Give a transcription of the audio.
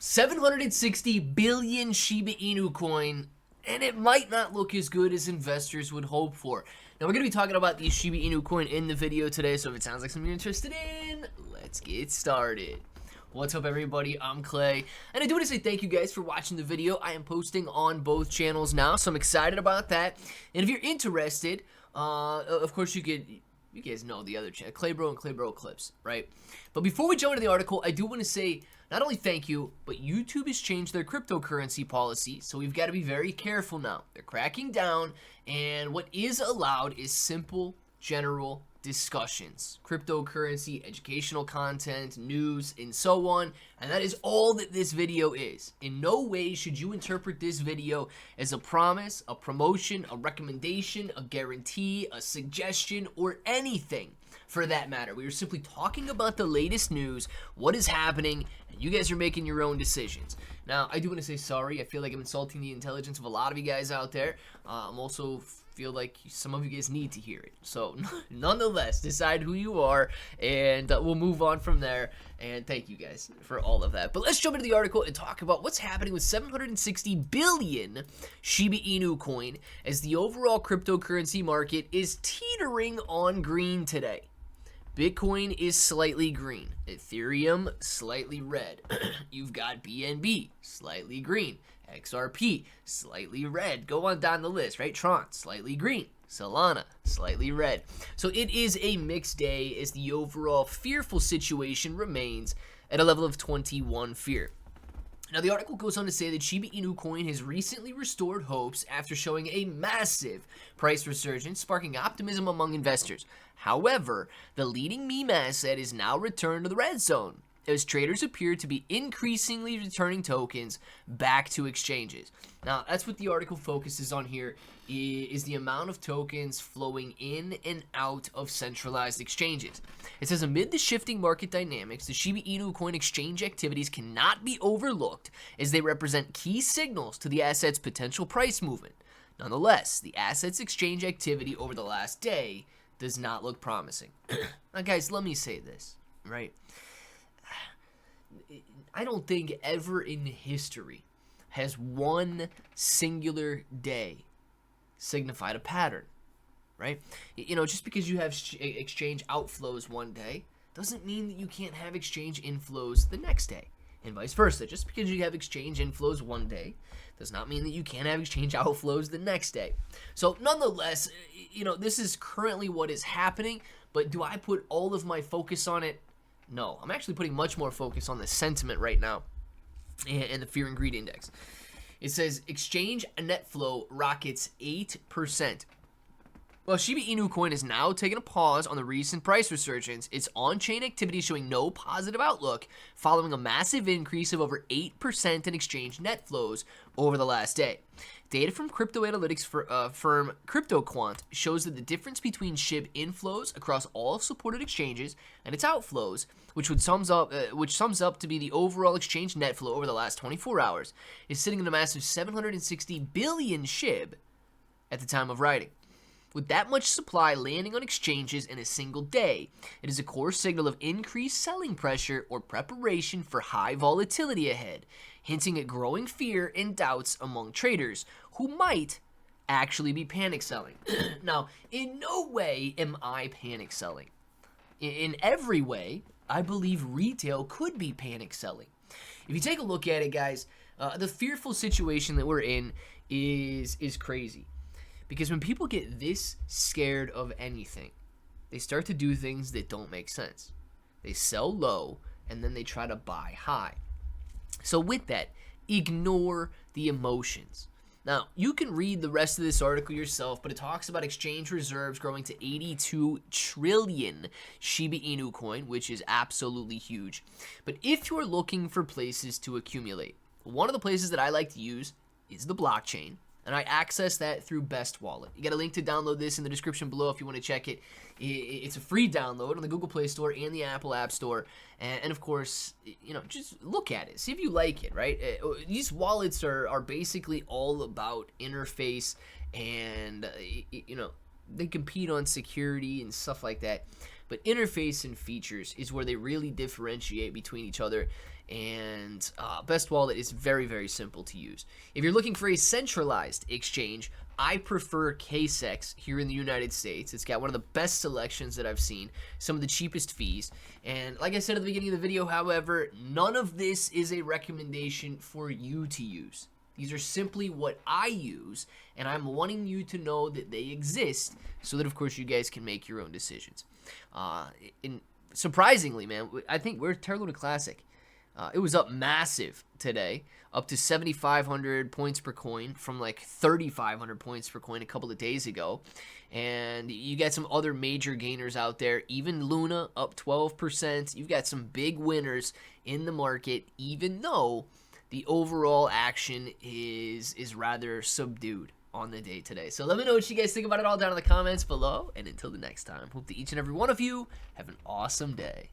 760 billion Shiba Inu coin, and it might not look as good as investors would hope for. Now, we're going to be talking about the Shiba Inu coin in the video today, so if it sounds like something you're interested in, let's get started. What's up, everybody? I'm Clay, and I do want to say thank you guys for watching the video. I am posting on both channels now, so I'm excited about that. And if you're interested, of course, you guys know the other channel, Claybro and Claybro Clips, right? But before we jump into the article, I do want to say not only thank you, but YouTube has changed their cryptocurrency policy, so we've got to be very careful now. They're cracking down, and what is allowed is simple, general discussions, cryptocurrency, educational content, news, and so on, and that is all that this video is. In no way should you interpret this video as a promise, a promotion, a recommendation, a guarantee, a suggestion, or anything for that matter. We are simply talking about the latest news, what is happening, and you guys are making your own decisions. Now, I do want to say sorry. I feel like I'm insulting the intelligence of a lot of you guys out there. I'm also feel like some of you guys need to hear it. So nonetheless, decide who you are, and we'll move on from there. And thank you guys for all of that. But let's jump into the article and talk about what's happening with 760 billion Shiba Inu coin as the overall cryptocurrency market is teetering on green today. Bitcoin is slightly green. Ethereum, slightly red. You've got BNB, slightly green. XRP, slightly red. Go on down the list, right? Tron, slightly green. Solana, slightly red. So it is a mixed day as the overall fearful situation remains at a level of 21 fear. Now, the article goes on to say that Shiba Inu coin has recently restored hopes after showing a massive price resurgence, sparking optimism among investors. However, the leading meme asset is now returned to the red zone, as traders appear to be increasingly returning tokens back to exchanges. Now, that's what the article focuses on here, is the amount of tokens flowing in and out of centralized exchanges. It says, amid the shifting market dynamics, the Shiba Inu coin exchange activities cannot be overlooked as they represent key signals to the asset's potential price movement. Nonetheless, the asset's exchange activity over the last day does not look promising. Now, guys, let me say this, right? I don't think ever in history has one singular day signified a pattern, right? You know, just because you have exchange outflows one day doesn't mean that you can't have exchange inflows the next day, and vice versa. Just because you have exchange inflows one day does not mean that you can't have exchange outflows the next day. So nonetheless, you know, this is currently what is happening, but do I put all of my focus on it? No, I'm actually putting much more focus on the sentiment right now and the fear and greed index. It says exchange net flow rockets 8%. While Shiba Inu coin is now taking a pause on the recent price resurgence, its on-chain activity showing no positive outlook following a massive increase of over 8% in exchange net flows over the last day. Data from crypto analytics firm CryptoQuant shows that the difference between SHIB inflows across all supported exchanges and its outflows, which sums up to be the overall exchange net flow over the last 24 hours, is sitting at a massive 760 billion SHIB at the time of writing. With that much supply landing on exchanges in a single day, it is a core signal of increased selling pressure or preparation for high volatility ahead, hinting at growing fear and doubts among traders who might actually be panic selling. Now, in no way am I panic selling. In every way, I believe retail could be panic selling. If you take a look at it, guys, the fearful situation that we're in is crazy. Because when people get this scared of anything, they start to do things that don't make sense. They sell low, and then they try to buy high. So with that, ignore the emotions. Now, you can read the rest of this article yourself, but it talks about exchange reserves growing to 82 trillion Shiba Inu coin, which is absolutely huge. But if you're looking for places to accumulate, one of the places that I like to use is the blockchain. And I access that through Best Wallet. You got a link to download this in the description below if you want to check it. It's a free download on the Google Play Store and the Apple App Store. And of course, you know, just look at it. See if you like it, right? These wallets are basically all about interface and, you know, they compete on security and stuff like that. but interface and features is where they really differentiate between each other. And Best Wallet is very, very simple to use. If you're looking for a centralized exchange, I prefer KCEX here in the United States. It's got one of the best selections that I've seen, some of the cheapest fees. And like I said at the beginning of the video, however, none of this is a recommendation for you to use. These are simply what I use, and I'm wanting you to know that they exist so that, of course, you guys can make your own decisions. Surprisingly, man, I think we're Terra Luna Classic. It was up massive today, up to 7,500 points per coin from like 3,500 points per coin a couple of days ago. And you got some other major gainers out there. Even Luna up 12%. You've got some big winners in the market, even though the overall action is rather subdued on the day today. So let me know what you guys think about it all down in the comments below. And until the next time, hope that each and every one of you have an awesome day.